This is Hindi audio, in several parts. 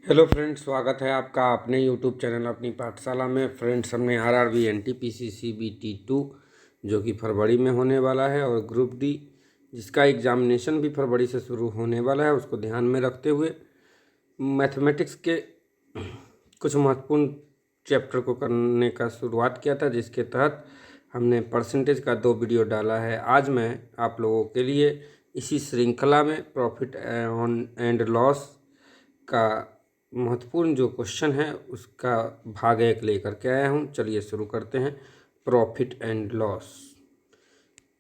हेलो फ्रेंड्स, स्वागत है आपका अपने यूट्यूब चैनल अपनी पाठशाला में। फ्रेंड्स, हमने आरआरबी एनटीपीसी सीबीटी 2 जो कि फरवरी में होने वाला है और ग्रुप डी जिसका एग्जामिनेशन भी फरवरी से शुरू होने वाला है, उसको ध्यान में रखते हुए मैथमेटिक्स के कुछ महत्वपूर्ण चैप्टर को करने का शुरुआत किया था, जिसके तहत हमने परसेंटेज का 2 वीडियो डाला है। आज मैं आप लोगों के लिए इसी श्रृंखला में प्रॉफिट एंड लॉस का महत्वपूर्ण जो क्वेश्चन है उसका भाग 1 लेकर के आया हूँ। चलिए शुरू करते हैं प्रॉफिट एंड लॉस।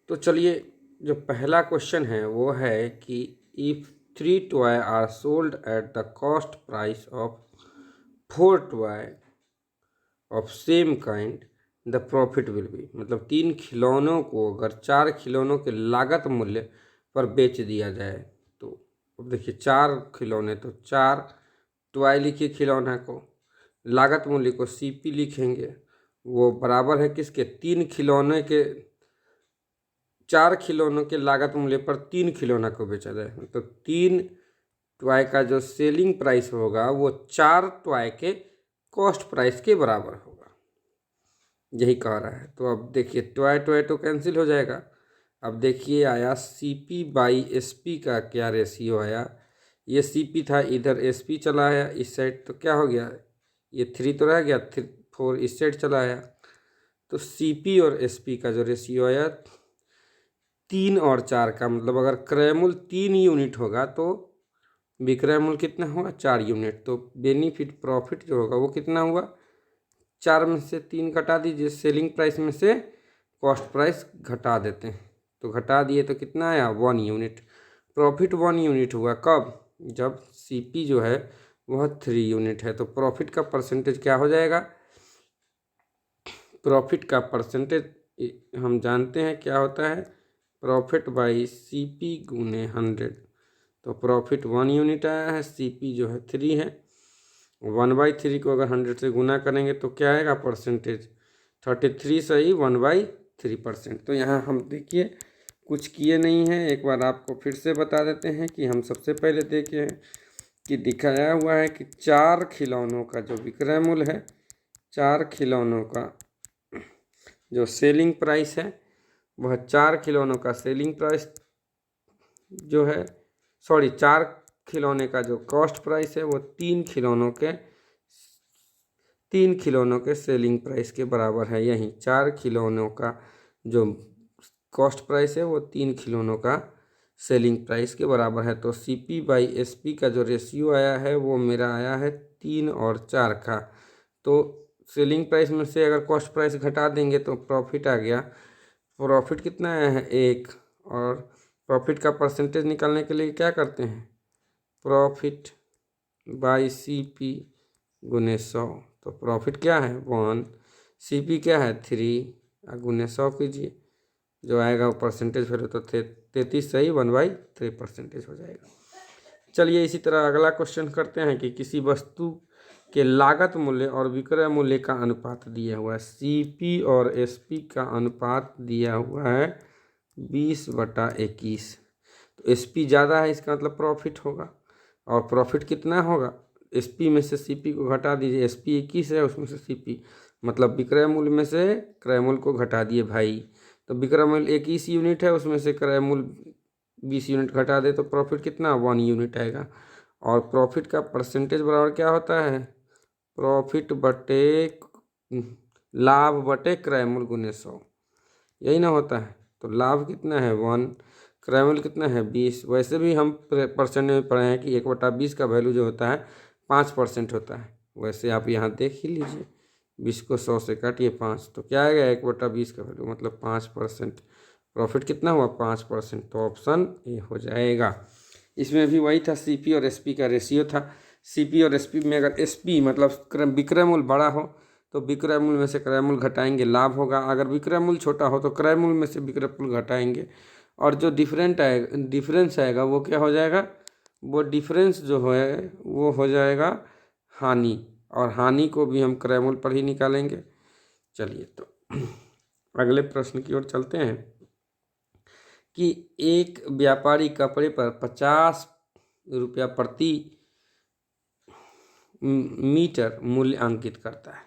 तो चलिए, जो पहला क्वेश्चन है वो है कि if 3 toy are sold at the cost price of 4 toy of same kind the profit will be. मतलब 3 खिलौनों को अगर 4 खिलौनों के लागत मूल्य पर बेच दिया जाए तो अब देखिए 4 खिलौने, तो 4 टॉय लिखिए खिलौना को, लागत मूल्य को सीपी लिखेंगे, वो बराबर है किसके, 3 खिलौने के, 4 खिलौनों के लागत मूल्य पर 3 खिलौना को बेचा जाए। तो 3 टॉय का जो सेलिंग प्राइस होगा वो 4 टॉय के कॉस्ट प्राइस के बराबर होगा, यही कह रहा है। तो अब देखिए टॉय टॉय तो कैंसिल हो जाएगा। अब देखिए आया सीपी बाई एसपी का क्या रेशियो आया। ये सीपी था, इधर एसपी चला आया इस साइड, तो क्या हो गया, ये 3 तो रह गया, 4 इस साइड चला आया। तो सीपी और एसपी का जो रेशियो आया 3 और 4 का, मतलब अगर क्रय मूल्य 3 यूनिट होगा तो विक्रय मूल्य कितना होगा, 4 यूनिट। तो बेनिफिट प्रॉफिट जो होगा वो कितना हुआ, 4 में से 3 घटा दीजिए, सेलिंग प्राइस में से कॉस्ट प्राइस घटा देते हैं, तो घटा दिए तो कितना आया, 1 यूनिट। प्रॉफिट 1 यूनिट हुआ कब, जब सीपी जो है वह 3 यूनिट है। तो प्रॉफिट का परसेंटेज क्या हो जाएगा, प्रॉफिट का परसेंटेज हम जानते हैं क्या होता है, प्रॉफिट बाई सीपी गुने 100। तो प्रॉफिट 1 यूनिट आया है, सीपी जो है 3 है, 1/3 को अगर 100 से गुना करेंगे तो क्या आएगा परसेंटेज, 33 सही 1/3%। तो यहाँ हम देखिए कुछ किए नहीं हैं, एक बार आपको फिर से बता देते हैं कि हम सबसे पहले देखे हैं कि दिखाया हुआ है कि 4 खिलौनों का जो विक्रय मूल्य है, 4 खिलौनों का जो सेलिंग प्राइस है, वह 4 खिलौनों का सेलिंग प्राइस जो है, सॉरी 4 खिलौने का जो कॉस्ट प्राइस है वो 3 खिलौनों के सेलिंग प्राइस के बराबर है। यही 4 खिलौनों का जो कॉस्ट प्राइस है वो 3 खिलौनों का सेलिंग प्राइस के बराबर है। तो सीपी बाई एसपी का जो रेशियो आया है वो मेरा आया है 3 और 4 का। तो सेलिंग प्राइस में से अगर कॉस्ट प्राइस घटा देंगे तो प्रॉफिट आ गया। प्रॉफिट कितना आया है, 1। और प्रॉफिट का परसेंटेज निकालने के लिए क्या करते हैं, प्रॉफिट बाई सीपी गुने 100। तो प्रॉफिट क्या है 1, सीपी क्या है 3, गुने 100 कीजिए, जो आएगा वो परसेंटेज फिर तो 33 सही 1/3 परसेंटेज हो जाएगा। चलिए इसी तरह अगला क्वेश्चन करते हैं कि किसी वस्तु के लागत मूल्य और विक्रय मूल्य का अनुपात दिया हुआ है। सीपी और एसपी का अनुपात दिया हुआ है 20/21। तो एसपी ज़्यादा है, इसका मतलब प्रॉफिट होगा। और प्रॉफिट कितना होगा, एसपी में से सीपी को घटा दीजिए, एसपी 21 है उसमें से सीपी, मतलब विक्रय मूल्य में से क्रय मूल्य को घटा दिए भाई। तो विक्रय मूल्य 21 यूनिट है, उसमें से क्रय मूल्य 20 यूनिट घटा दे तो प्रॉफिट कितना 1 यूनिट आएगा। और प्रॉफिट का परसेंटेज बराबर क्या होता है, प्रॉफिट बटे लाभ बटे क्रय मूल्य गुने 100, यही ना होता है। तो लाभ कितना है 1, क्रय मूल्य कितना है 20। वैसे भी हम परसेंट में पढ़े हैं कि 1/20 का वैल्यू जो होता है 5% होता है। वैसे आप यहाँ देख ही लीजिए, 20 को 100 से काटिए 5, तो क्या आएगा 1/20 का वैल्यू, मतलब 5%। प्रॉफिट कितना हुआ 5%, तो ऑप्शन ए हो जाएगा। इसमें भी वही था, सीपी और एसपी का रेशियो था। सीपी और एसपी में अगर एसपी मतलब विक्रय मूल्य बड़ा हो तो विक्रय मूल्य में से क्रय मूल्य घटाएंगे, लाभ होगा। अगर विक्रय मूल्य छोटा हो तो क्रय मूल्य में से विक्रय मूल्य घटाएंगे, और जो डिफरेंस आएगा वो क्या हो जाएगा, वो डिफरेंस जो है वो हो जाएगा हानि, और हानि को भी हम क्रय मूल्य पर ही निकालेंगे। चलिए तो अगले प्रश्न की ओर चलते हैं कि एक व्यापारी कपड़े पर 50 रुपया प्रति मीटर मूल्यांकित करता है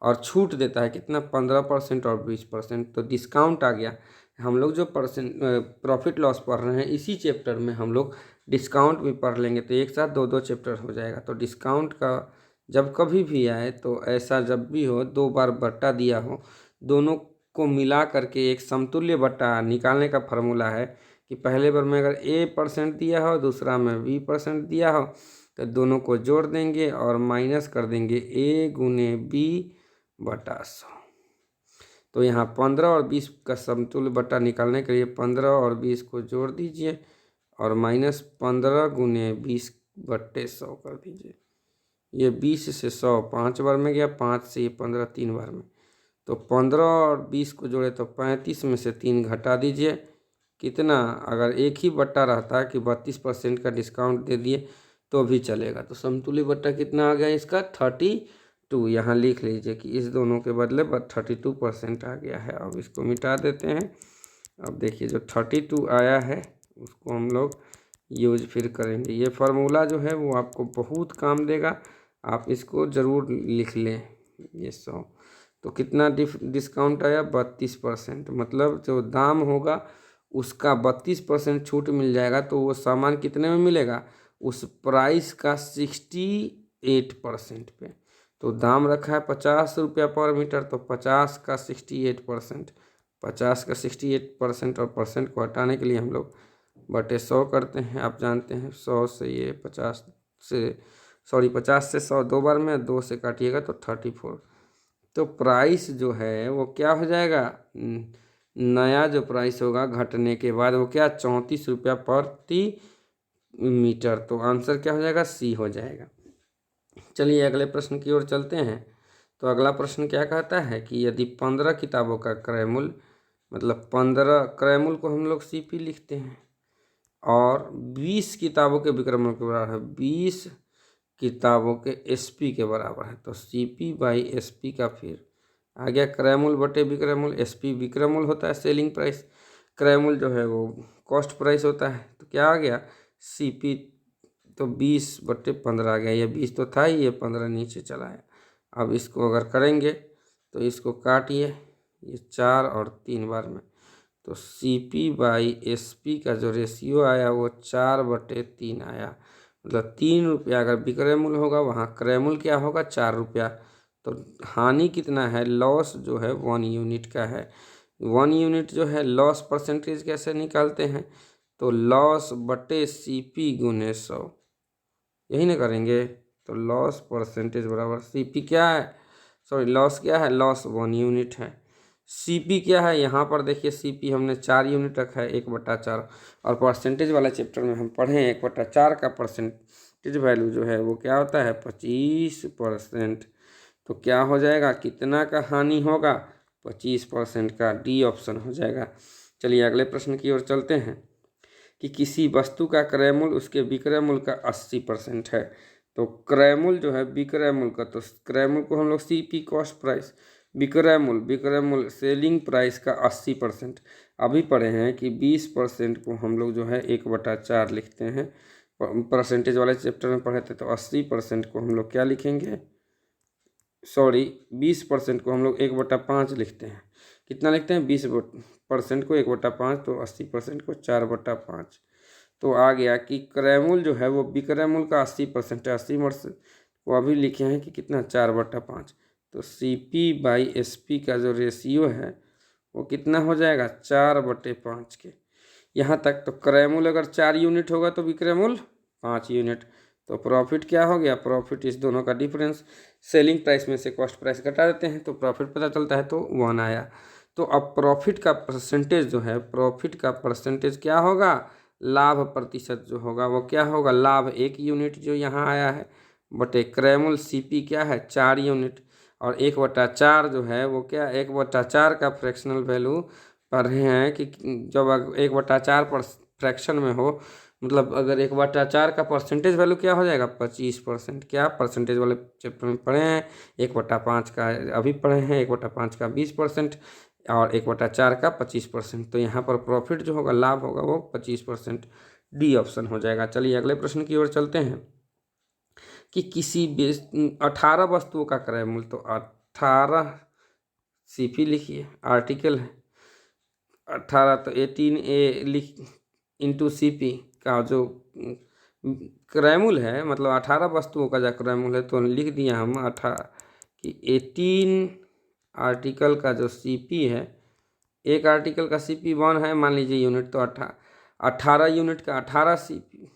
और छूट देता है कितना 15% और 20%। तो डिस्काउंट आ गया। हम लोग जो प्रॉफिट लॉस पढ़ रहे हैं इसी चैप्टर में हम लोग डिस्काउंट भी पढ़ लेंगे, तो एक साथ दो चैप्टर हो जाएगा। तो डिस्काउंट का जब कभी भी आए तो ऐसा जब भी हो 2 बार बट्टा दिया हो, दोनों को मिला करके एक समतुल्य बट्टा निकालने का फॉर्मूला है कि पहले बार में अगर A% दिया हो, दूसरा में B% दिया हो, तो दोनों को जोड़ देंगे और माइनस कर देंगे A गुने B/100। तो यहाँ 15 और 20 का समतुल्य बट्टा निकालने के लिए 15 और 20 को जोड़ दीजिए और -15 गुने 20/100 कर दीजिए। ये 20 से 100 5 बार में गया, 5 से ये 15 3 बार में। तो 15 और 20 को जोड़े तो 35 में से 3 घटा दीजिए। कितना, अगर एक ही बट्टा रहता है कि 32% का डिस्काउंट दे दिए तो भी चलेगा। तो समतुल्य बट्टा कितना आ गया इसका 32। यहाँ लिख लीजिए कि इस दोनों के बदले 32% आ गया है। अब इसको मिटा देते हैं। अब देखिए जो 32 आया है उसको हम लोग यूज फिर करेंगे। ये फार्मूला जो है वो आपको बहुत काम देगा, आप इसको ज़रूर लिख लें। ये 100 तो कितना डिस्काउंट आया 32%, मतलब जो दाम होगा उसका 32% छूट मिल जाएगा। तो वो सामान कितने में मिलेगा, उस प्राइस का 68% पे। तो दाम रखा है 50 रुपया पर मीटर, तो 50 का 68%, 50 का 68% और परसेंट को हटाने के लिए हम लोग बटे 100 करते हैं। आप जानते हैं 100 से ये 50 से 100 2 बार में 2 से काटिएगा तो 34। तो प्राइस जो है वो क्या हो जाएगा, नया जो प्राइस होगा घटने के बाद वो क्या 34 रुपया प्रति मीटर। तो आंसर क्या हो जाएगा, सी हो जाएगा। चलिए अगले प्रश्न की ओर चलते हैं। तो अगला प्रश्न क्या कहता है कि यदि 15 किताबों का क्रय मूल्य, मतलब 15 क्रय मूल्य को हम लोग CP लिखते हैं, और 20 किताबों के विक्रय मूल्य के बराबर है, 20 किताबों के SP के बराबर है। तो CP/SP का फिर आ गया क्रय मूल्य बटे विक्रय मूल्य। SP विक्रय मूल्य होता है, सेलिंग प्राइस। क्रय मूल्य जो है वो कॉस्ट प्राइस होता है। तो क्या आ गया CP, तो 20/15 आ गया। ये 20 तो था ही, ये 15 नीचे चला है। अब इसको अगर करेंगे तो इसको काटिए, ये 4 और 3 बार में, तो CP/SP का जो रेशियो आया वो 4/3 आया। मतलब 3 रुपया अगर विक्रय मूल्य होगा, वहाँ क्रय मूल्य क्या होगा 4 रुपया। तो हानि कितना है, लॉस जो है 1 यूनिट का है। 1 यूनिट जो है लॉस परसेंटेज कैसे निकालते हैं, तो लॉस बटे CP गुने 100, यही ना करेंगे। तो लॉस परसेंटेज बराबर CP क्या है, सॉरी लॉस क्या है, लॉस 1 यूनिट है। CP क्या है, यहाँ पर देखिए CP हमने 4 यूनिट रखा है 1/4। और परसेंटेज वाला चैप्टर में हम पढ़े हैं 1/4 का परसेंटेज वैल्यू जो है वो क्या होता है 25%। तो क्या हो जाएगा, कितना का हानि होगा 25% का, डी ऑप्शन हो जाएगा। चलिए अगले प्रश्न की ओर चलते हैं कि किसी वस्तु का क्रय मूल्य उसके विक्रय मूल्य का 80% है। तो क्रय मूल्य जो है विक्रय मूल्य का, तो क्रय मूल्य को हम लोग CP कॉस्ट प्राइस, विक्रय मूल्य सेलिंग प्राइस का 80%। अभी पढ़े हैं कि 20% को हम लोग जो है 1/4 लिखते हैं, परसेंटेज वाले चैप्टर में पढ़े थे। तो 80% को हम लोग क्या लिखेंगे, सॉरी 20% को हम लोग 1/5 लिखते हैं। कितना लिखते हैं 20% को 1/5, तो 80% को 4/5। तो आ गया कि क्रय मूल्य जो है वो विक्रय मूल्य का 80% है। 80% को अभी लिखे हैं कि कितना 4/5। तो CP/SP का जो रेशियो है वो कितना हो जाएगा 4/5 के। यहाँ तक तो क्रय मूल्य अगर 4 यूनिट होगा तो विक्रय मूल्य 5 यूनिट। तो प्रॉफिट क्या हो गया, प्रॉफिट इस दोनों का डिफरेंस, सेलिंग प्राइस में से कॉस्ट प्राइस घटा देते हैं तो प्रॉफिट पता चलता है, तो 1 आया। तो अब प्रॉफिट का परसेंटेज जो है, प्रॉफिट का परसेंटेज क्या होगा, लाभ प्रतिशत जो होगा वो क्या होगा, लाभ 1 यूनिट जो यहाँ आया है बटे क्रय मूल्य CP क्या है 4 यूनिट, और 1/4 जो है वो क्या 1/4 का फ्रैक्शनल वैल्यू पढ़ रहे हैं कि जब 1/4 पर फ्रैक्शन में हो, मतलब अगर 1/4 का परसेंटेज वैल्यू क्या हो जाएगा 25%। क्या परसेंटेज वाले चैप्टर में पढ़े हैं, 1/5 का अभी पढ़े हैं, 1/5 का 20% और 1/4 का 25%। तो यहाँ पर प्रॉफिट जो होगा, लाभ होगा वो 25%, डी ऑप्शन हो जाएगा। चलिए अगले प्रश्न की ओर चलते हैं कि किसी 18 वस्तुओं का क्रय मूल्य, तो 18 सीपी लिखिए, आर्टिकल है 18, तो 18A लिख इंटू सीपी का जो क्रय मूल्य है, मतलब 18 वस्तुओं का जो क्रय मूल्य है, तो लिख दिया हम 18 कि 18 आर्टिकल का जो सीपी है, एक आर्टिकल का सीपी 1 है मान लीजिए यूनिट, तो 18 यूनिट का 18 सीपी,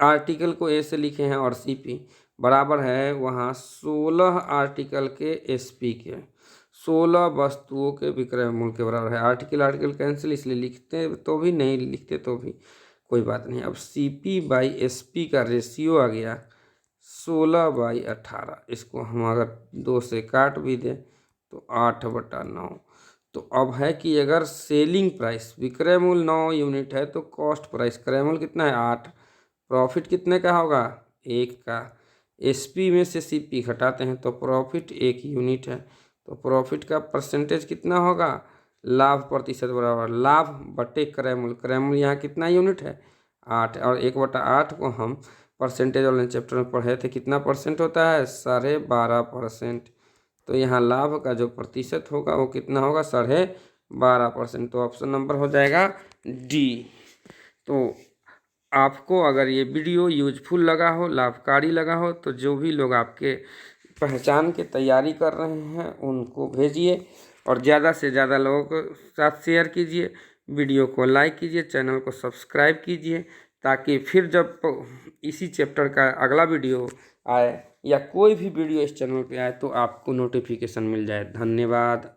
आर्टिकल को ए से लिखे हैं और सीपी बराबर है वहाँ 16 आर्टिकल के एसपी के, 16 वस्तुओं के विक्रय मूल्य के बराबर है। आर्टिकल आर्टिकल कैंसिल, इसलिए लिखते तो भी नहीं लिखते तो भी कोई बात नहीं। अब सीपी बाई एसपी का रेशियो आ गया 16/18, इसको हम अगर 2 से काट भी दें तो 8/9। तो अब है कि अगर सेलिंग प्राइस विक्रय मूल्य 9 यूनिट है तो कॉस्ट प्राइस क्रय मूल्य कितना है 8, प्रॉफिट कितने का होगा 1 का, एसपी में से सीपी घटाते हैं तो प्रॉफिट 1 यूनिट है, तो प्रॉफिट का परसेंटेज कितना होगा, लाभ प्रतिशत बराबर लाभ बटे क्रय मूल्य, क्रय मूल्य यहाँ कितना यूनिट है 8, और 1/8 को हम परसेंटेज वाले चैप्टर में पढ़े थे, कितना परसेंट होता है 12.5%, तो यहाँ लाभ का जो प्रतिशत होगा वो कितना होगा 12.5%, तो ऑप्शन नंबर हो जाएगा डी। तो आपको अगर ये वीडियो यूजफुल लगा हो, लाभकारी लगा हो, तो जो भी लोग आपके पहचान के तैयारी कर रहे हैं उनको भेजिए और ज़्यादा से ज़्यादा लोगों के साथ शेयर कीजिए, वीडियो को लाइक कीजिए, चैनल को सब्सक्राइब कीजिए, ताकि फिर जब इसी चैप्टर का अगला वीडियो आए या कोई भी वीडियो इस चैनल पे आए तो आपको नोटिफिकेशन मिल जाए। धन्यवाद।